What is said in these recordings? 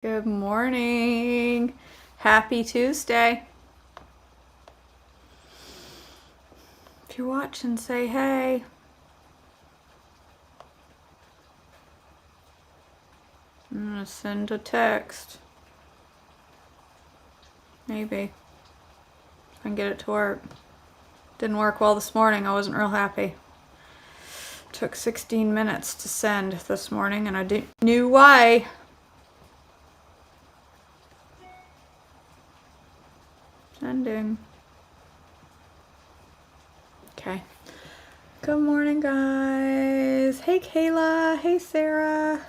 Good morning. Happy Tuesday. If you're watching, say hey. I'm gonna send a text. Maybe. If I can get it to work. Didn't work well this morning. I wasn't real happy. Took 16 minutes to send this morning and I knew why. Sending. Okay. Good morning, guys. Hey, Kayla. Hey, Sarah.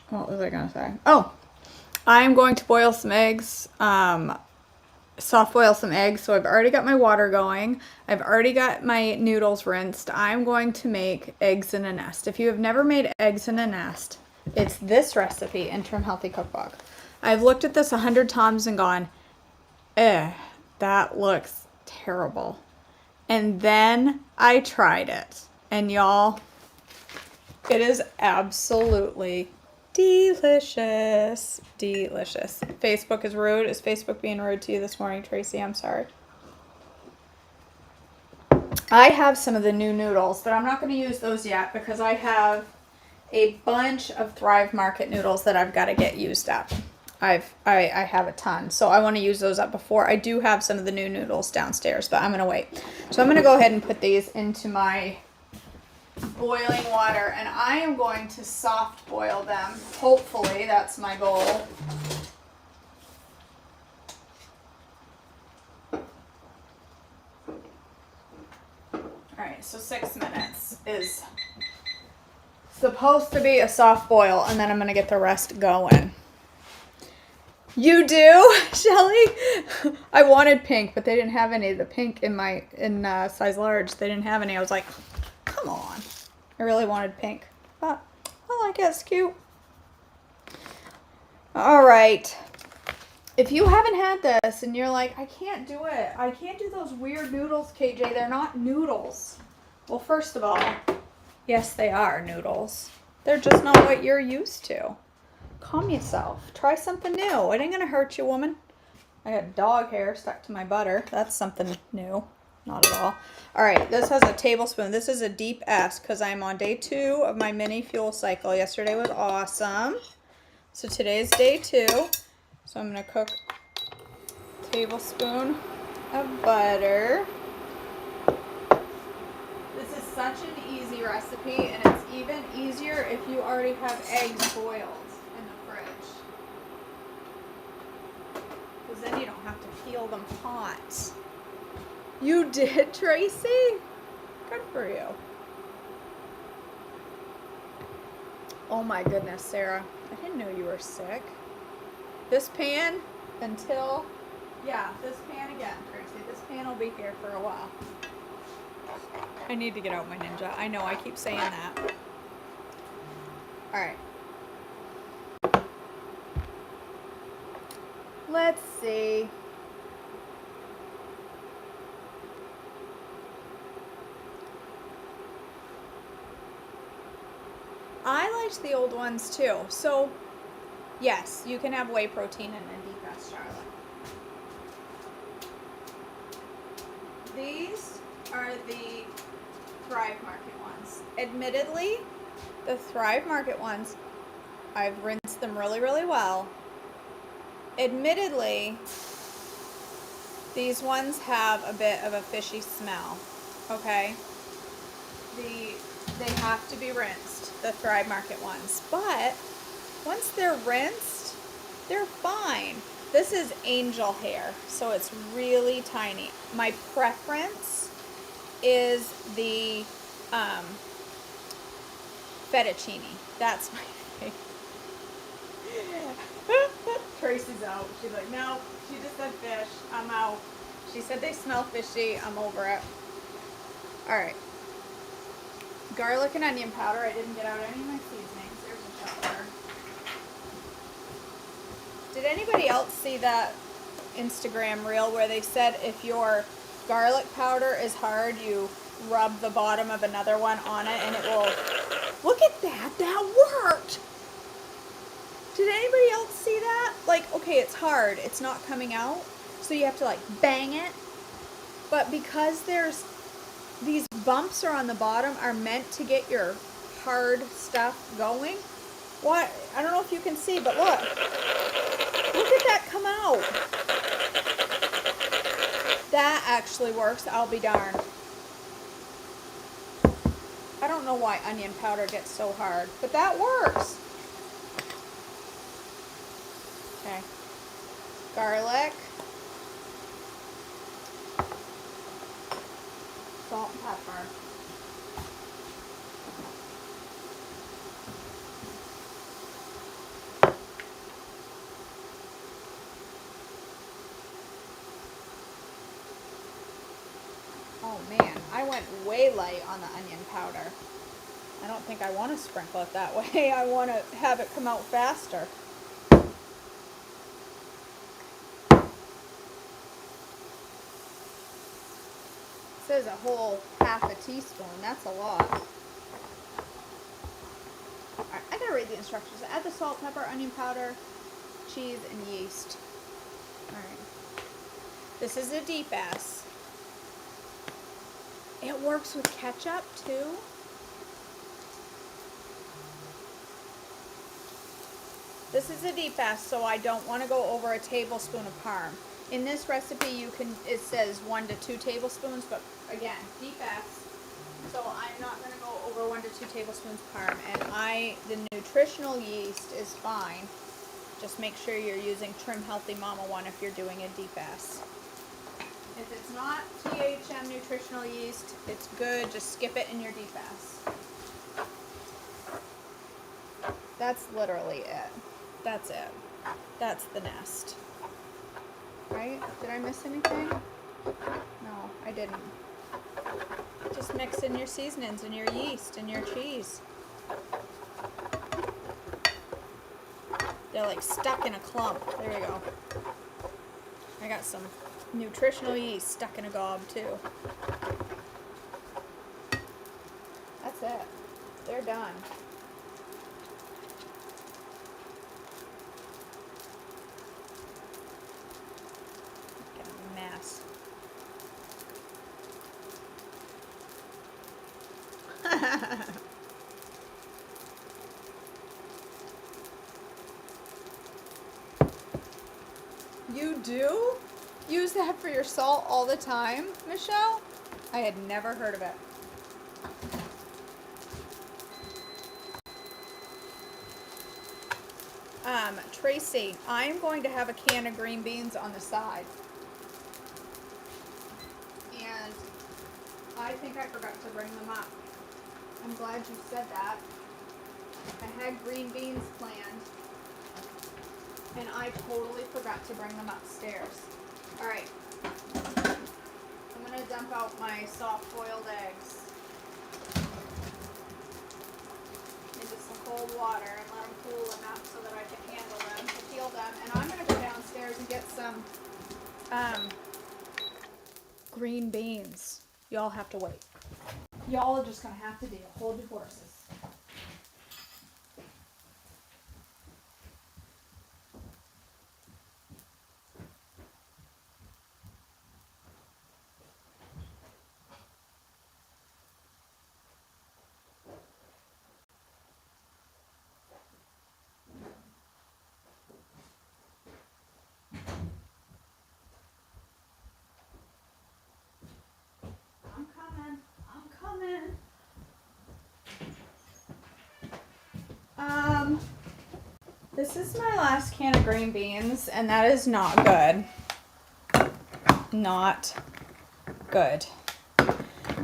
What was I gonna say? Oh, I'm going to boil some eggs. Soft boil some eggs. So I've already got my water going. I've already got my noodles rinsed. I'm going to make eggs in a nest. If you have never made eggs in a nest, it's this recipe, Interim Healthy Cookbook. I've looked at this 100 times and gone, that looks terrible. And then I tried it. And y'all, it is absolutely delicious. Delicious. Facebook is rude. Is Facebook being rude to you this morning, Tracy? I'm sorry. I have some of the new noodles, but I'm not going to use those yet because I have a bunch of Thrive Market noodles that I've got to get used up. I have a ton, so I want to use those up before. I do have some of the new noodles downstairs, but I'm going to wait. So I'm going to go ahead and put these into my boiling water, and I am going to soft boil them. Hopefully, that's my goal. Alright, so 6 minutes is supposed to be a soft boil, and then I'm going to get the rest going. You do, Shelly? I wanted pink, but they didn't have any of the pink in size large. They didn't have any. I was like, come on. I really wanted pink, but I like it. It's cute. All right. If you haven't had this and you're like, I can't do it. I can't do those weird noodles, KJ. They're not noodles. Well, first of all, yes, they are noodles. They're just not what you're used to. Calm yourself. Try something new. It ain't gonna hurt you, woman. I got dog hair stuck to my butter. That's something new. Not at all. All right, this has a tablespoon. This is a deep S because I'm on day 2 of my mini fuel cycle. Yesterday was awesome. So today's day 2. So I'm gonna cook a tablespoon of butter. This is such an easy recipe, and it's even easier if you already have eggs boiled in the fridge. Because then you don't have to peel them hot. You did, Tracy? Good for you. Oh my goodness, Sarah. I didn't know you were sick. This pan this pan again, Tracy. This pan will be here for a while. I need to get out my Ninja. I know, I keep saying that. Alright. Let's see. I liked the old ones too. So, yes, you can have whey protein in a deep S, Charlotte. These are the Thrive Market ones. Admittedly, the Thrive Market ones, I've rinsed them really, really well. Admittedly, these ones have a bit of a fishy smell, okay? They have to be rinsed, the Thrive Market ones. But once they're rinsed, they're fine. This is angel hair, so it's really tiny. My preference is the fettuccine. That's my favorite. Tracy's out. She's like, no, she just said fish. I'm out. She said they smell fishy. I'm over it. All right. Garlic and onion powder. I didn't get out any of my seasonings. There's a chopper. Did anybody else see that Instagram reel where they said if your garlic powder is hard, you rub the bottom of another one on it and it will Look at that. That worked. Did anybody else see that? Like, okay, it's hard. It's not coming out. So you have to like bang it. But because there's these bumps are on the bottom are meant to get your hard stuff going. What? I don't know if you can see, but look. Look at that come out. That actually works. I'll be darned. I don't know why onion powder gets so hard, but that works. Okay. Garlic. Salt and pepper. Oh man, I went way light on the onion powder. I don't think I want to sprinkle it that way. I want to have it come out faster. It says a whole half a teaspoon. That's a lot. Alright, I gotta read the instructions. Add the salt, pepper, onion powder, cheese, and yeast. Alright. This is a deep S. It works with ketchup too. This is a deep S, so I don't want to go over a tablespoon of parm. In this recipe, it says 1 to 2 tablespoons, but again, deep S. So I'm not going to go over 1 to 2 tablespoons parm. And the nutritional yeast is fine. Just make sure you're using Trim Healthy Mama 1 if you're doing a deep S. If it's not THM nutritional yeast, it's good. Just skip it in your deep S. That's literally it. That's it. That's the nest. Right? Did I miss anything? No, I didn't. Just mix in your seasonings and your yeast and your cheese. They're like stuck in a clump. There we go. I got some nutritional yeast stuck in a gob too. That's it. They're done. Get a mess. You do use that for your salt all the time, Michelle? I had never heard of it. Tracy, I'm going to have a can of green beans on the side. And I think I forgot to bring them up. I'm glad you said that. I had green beans planned. And I totally forgot to bring them upstairs. Alright. I'm going to dump out my soft-boiled eggs into some cold water and let them cool enough so that I can handle them, to peel them. And I'm going to go downstairs and get some green beans. Y'all have to wait. Y'all are just going to have to deal. Hold your horses. This is my last can of green beans, and that is not good. Not good.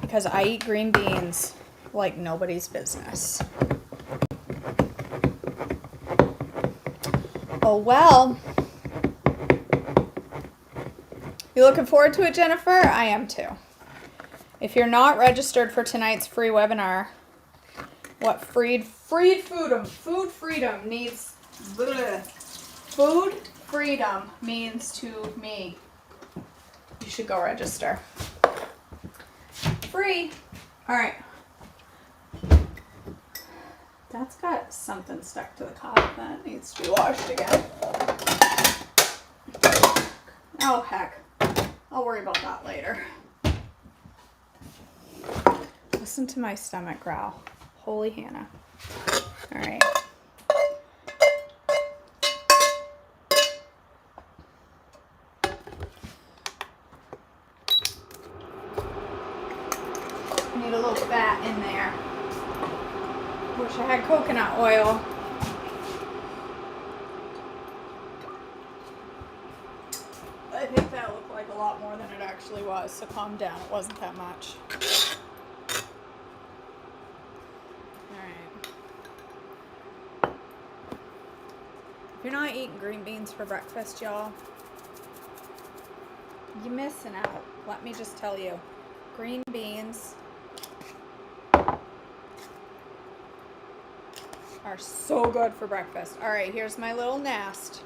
Because I eat green beans like nobody's business. Oh well. You looking forward to it, Jennifer? I am too. If you're not registered for tonight's free webinar, what food freedom needs... Bleh. Food freedom means to me. You should go register. Free. All right. That's got something stuck to the top that needs to be washed again. Oh, heck. I'll worry about that later. Listen to my stomach growl. Holy Hannah. All right. Need a little fat in there. Wish I had coconut oil. I think that looked like a lot more than it actually was, so calm down. It wasn't that much. Alright. If you're not eating green beans for breakfast, y'all, you're missing out. Let me just tell you. Green beans are so good for breakfast. Alright, here's my little nest.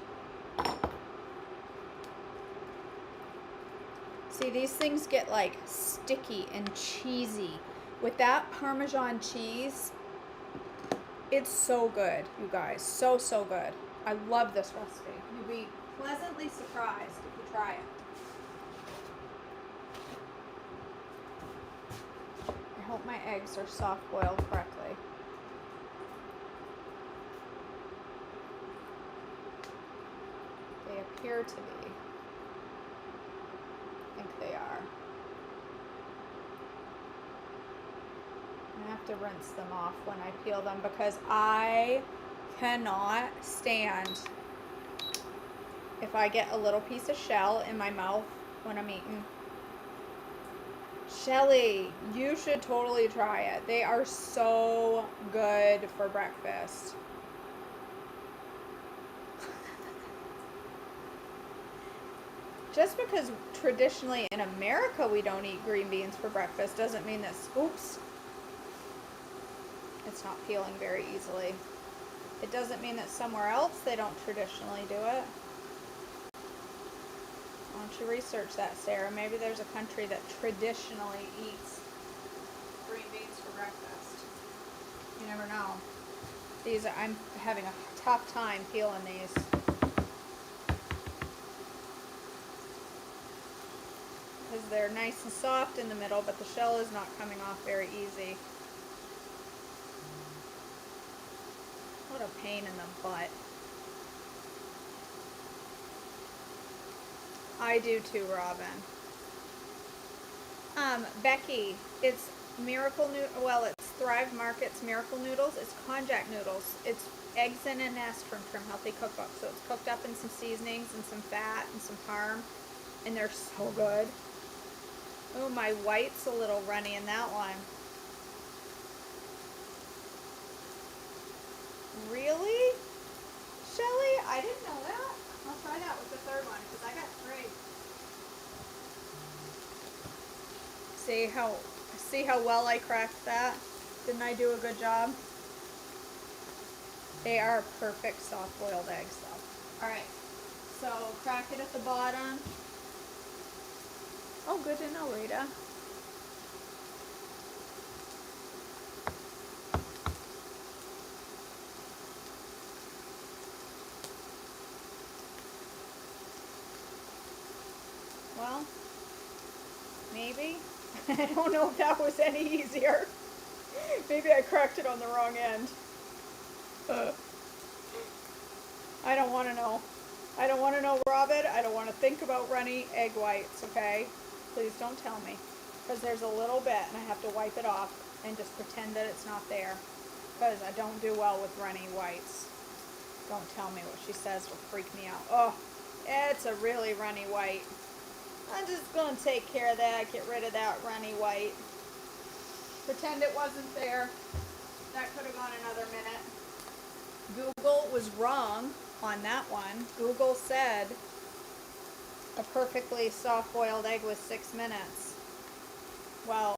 See, these things get like sticky and cheesy. With that Parmesan cheese, it's so good, you guys. So, so good. I love this recipe. You'll be pleasantly surprised if you try it. I hope my eggs are soft boiled correctly. They appear to be. I think they are. I have to rinse them off when I peel them because I cannot stand if I get a little piece of shell in my mouth when I'm eating. Shelly, you should totally try it. They are so good for breakfast. Just because traditionally in America we don't eat green beans for breakfast doesn't mean that, oops, it's not peeling very easily. It doesn't mean that somewhere else they don't traditionally do it. Why don't you research that, Sarah? Maybe there's a country that traditionally eats green beans for breakfast. You never know. These are, I'm having a tough time peeling these. Because they're nice and soft in the middle, but the shell is not coming off very easy. What a pain in the butt. I do too, Robin. Becky, it's Miracle Noodle. Well, it's Thrive Market's Miracle Noodles. It's konjac noodles. It's eggs in a nest from Trim Healthy Cookbook. So it's cooked up in some seasonings and some fat and some parm, and they're so good. Oh, my white's a little runny in that one. Really? Shelly? I didn't know that. I'll try that with the third one because I got 3. See how well I cracked that? Didn't I do a good job? They are perfect soft-boiled eggs though. Alright, so crack it at the bottom. Oh, good to know, Rita. Well, maybe. I don't know if that was any easier. Maybe I cracked it on the wrong end. I don't want to know. I don't want to know, Robin. I don't want to think about runny egg whites, okay? Please don't tell me. Because there's a little bit, and I have to wipe it off and just pretend that it's not there. Because I don't do well with runny whites. Don't tell me what she says will freak me out. Oh, it's a really runny white. I'm just going to take care of that, get rid of that runny white. Pretend it wasn't there. That could have gone another minute. Google was wrong on that one. Google said a perfectly soft-boiled egg was 6 minutes. Well,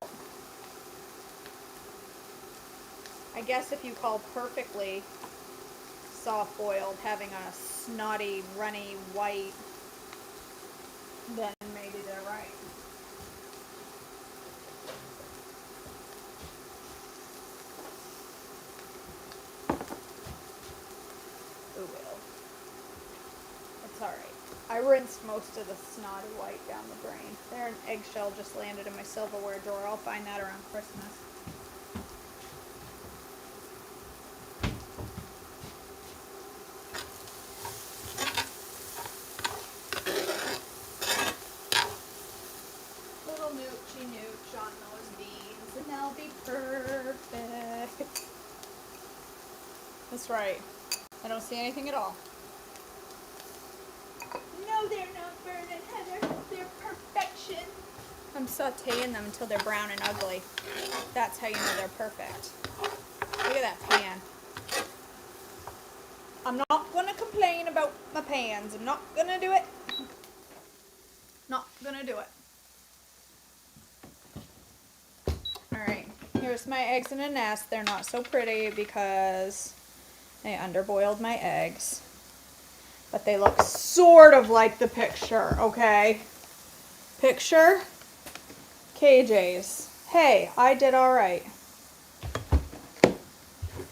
I guess if you call perfectly soft-boiled having a snotty, runny white, then maybe they're right. I rinsed most of the snotty white down the drain. There, an eggshell just landed in my silverware drawer. I'll find that around Christmas. Little noochy nooch on those beans, and they'll be perfect. That's right. I don't see anything at all. No, they're not burning, Heather. They're perfection. I'm sauteing them until they're brown and ugly. That's how you know they're perfect. Look at that pan. I'm not going to complain about my pans. I'm not going to do it. Not going to do it. Alright, here's my eggs in a nest. They're not so pretty because I underboiled my eggs. But they look sort of like the picture, okay? Picture, KJ's. Hey, I did alright.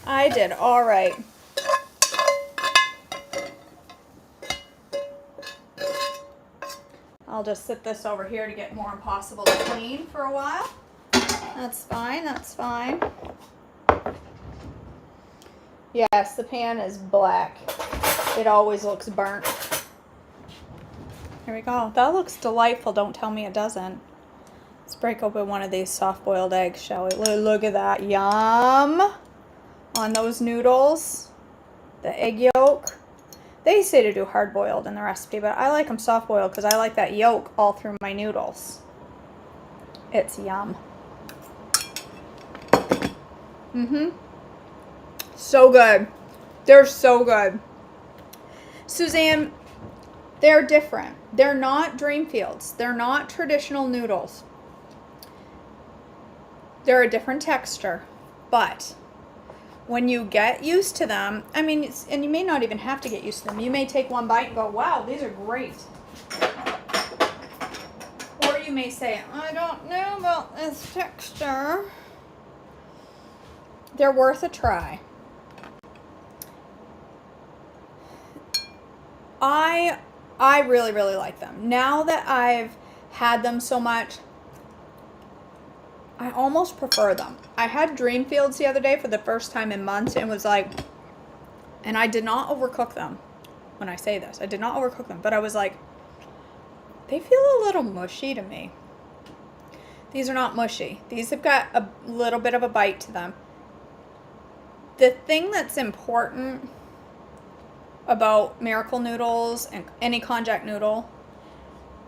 I did alright. I'll just sit this over here to get more impossible to clean for a while. That's fine, that's fine. Yes, the pan is black. It always looks burnt. Here we go. That looks delightful. Don't tell me it doesn't. Let's break open one of these soft-boiled eggs, shall we? Look at that. Yum! On those noodles. The egg yolk. They say to do hard-boiled in the recipe, but I like them soft-boiled because I like that yolk all through my noodles. It's yum. So good. They're so good. Suzanne, they're different. They're not Dreamfields. They're not traditional noodles. They're a different texture. But when you get used to them, I mean, and you may not even have to get used to them. You may take one bite and go, wow, these are great. Or you may say, I don't know about this texture. They're worth a try. I really, really like them. Now that I've had them so much, I almost prefer them. I had Dreamfields the other day for the first time in months and was like, and I did not overcook them. When I say this, I did not overcook them, but I was like, they feel a little mushy to me. These are not mushy. These have got a little bit of a bite to them. The thing that's important about Miracle noodles and any konjac noodle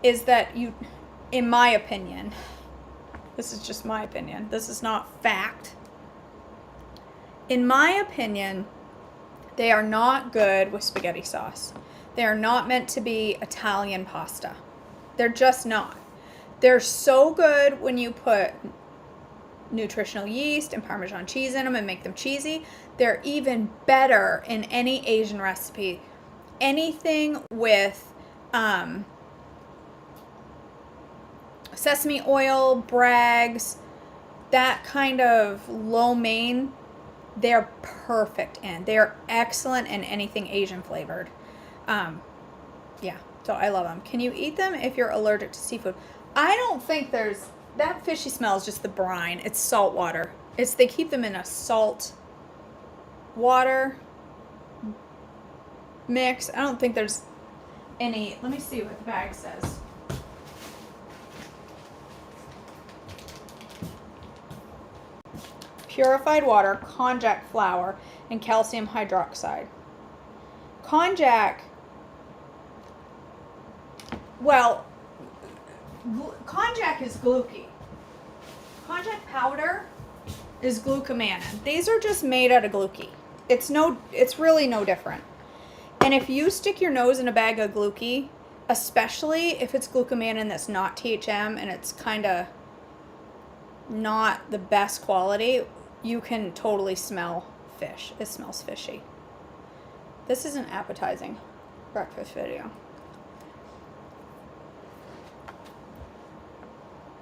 is that you, in my opinion, this is just my opinion, this is not fact. In my opinion, they are not good with spaghetti sauce. They are not meant to be Italian pasta. They're just not. They're so good when you put nutritional yeast and Parmesan cheese in them and make them cheesy. They're even better in any Asian recipe. Anything with sesame oil, Bragg's, that kind of lo mein, they're perfect in. They're excellent in anything Asian flavored. Yeah, so I love them. Can you eat them if you're allergic to seafood? I don't think there's, that fishy smell is just the brine. It's salt water. They keep them in a salt water mix. I don't think there's any, let me see what the bag says. Purified water, konjac flour, and calcium hydroxide. Konjac, well, konjac is glucky. Konjac powder is glucomannan. These are just made out of glucky. It's really no different. And if you stick your nose in a bag of glucky, especially if it's glucomannan that's not THM and it's kind of not the best quality, you can totally smell fish. It smells fishy. This is an appetizing breakfast video.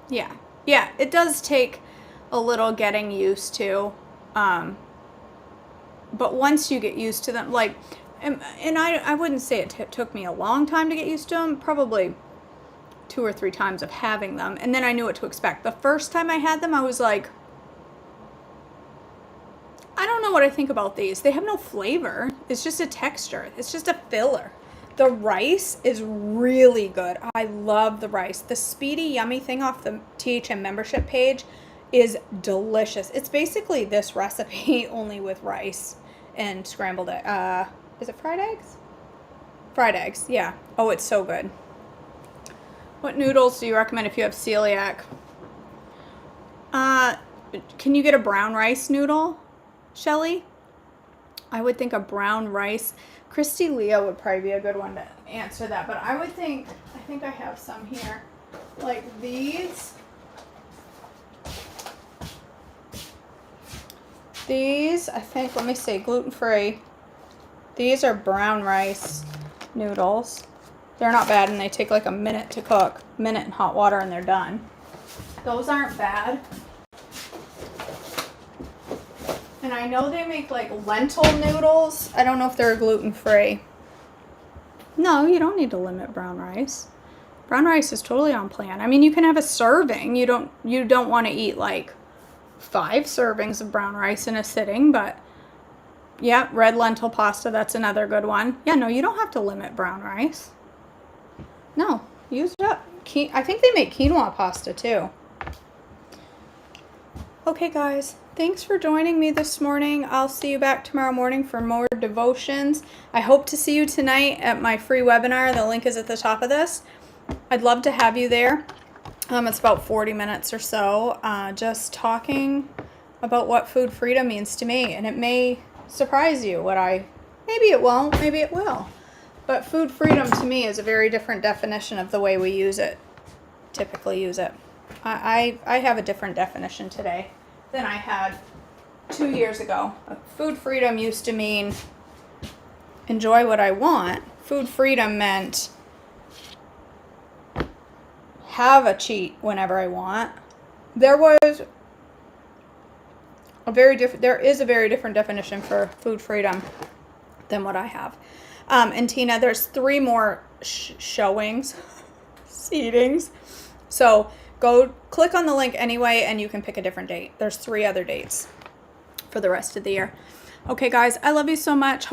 Yeah, it does take a little getting used to, but once you get used to them, like And I wouldn't say it took me a long time to get used to them, probably 2 or 3 times of having them, and then I knew what to expect. The first time I had them, I was like, I don't know what I think about these. They have no flavor. It's just a texture. It's just a filler. The rice is really good. I love the rice. The Speedy Yummy thing off the THM membership page is delicious. It's basically this recipe only with rice and scrambled egg. Is it fried eggs? Fried eggs, yeah. Oh, it's so good. What noodles do you recommend if you have celiac? Can you get a brown rice noodle, Shelly? I would think a brown rice. Christy Leo would probably be a good one to answer that, but I think I have some here. Like these. These, I think, let me see, gluten-free. These are brown rice noodles. They're not bad, and they take like a minute to cook. Minute in hot water, and they're done. Those aren't bad. And I know they make like lentil noodles. I don't know if they're gluten-free. No, you don't need to limit brown rice. Brown rice is totally on plan. I mean, you can have a serving. You don't want to eat like 5 servings of brown rice in a sitting, but yeah, red lentil pasta, that's another good one. Yeah, no, you don't have to limit brown rice. No, use it up. I think they make quinoa pasta too. Okay, guys, thanks for joining me this morning. I'll see you back tomorrow morning for more devotions. I hope to see you tonight at my free webinar. The link is at the top of this. I'd love to have you there. It's about 40 minutes or so, just talking about what food freedom means to me. And it may surprise you maybe it won't, maybe it will. But food freedom to me is a very different definition of the way we typically use it. I have a different definition today than I had 2 years ago. Food freedom used to mean enjoy what I want. Food freedom meant have a cheat whenever I want. There is a very different definition for food freedom than what I have. And Tina, there's 3 more seatings. So go click on the link anyway, and you can pick a different date. There's 3 other dates for the rest of the year. Okay, guys, I love you so much.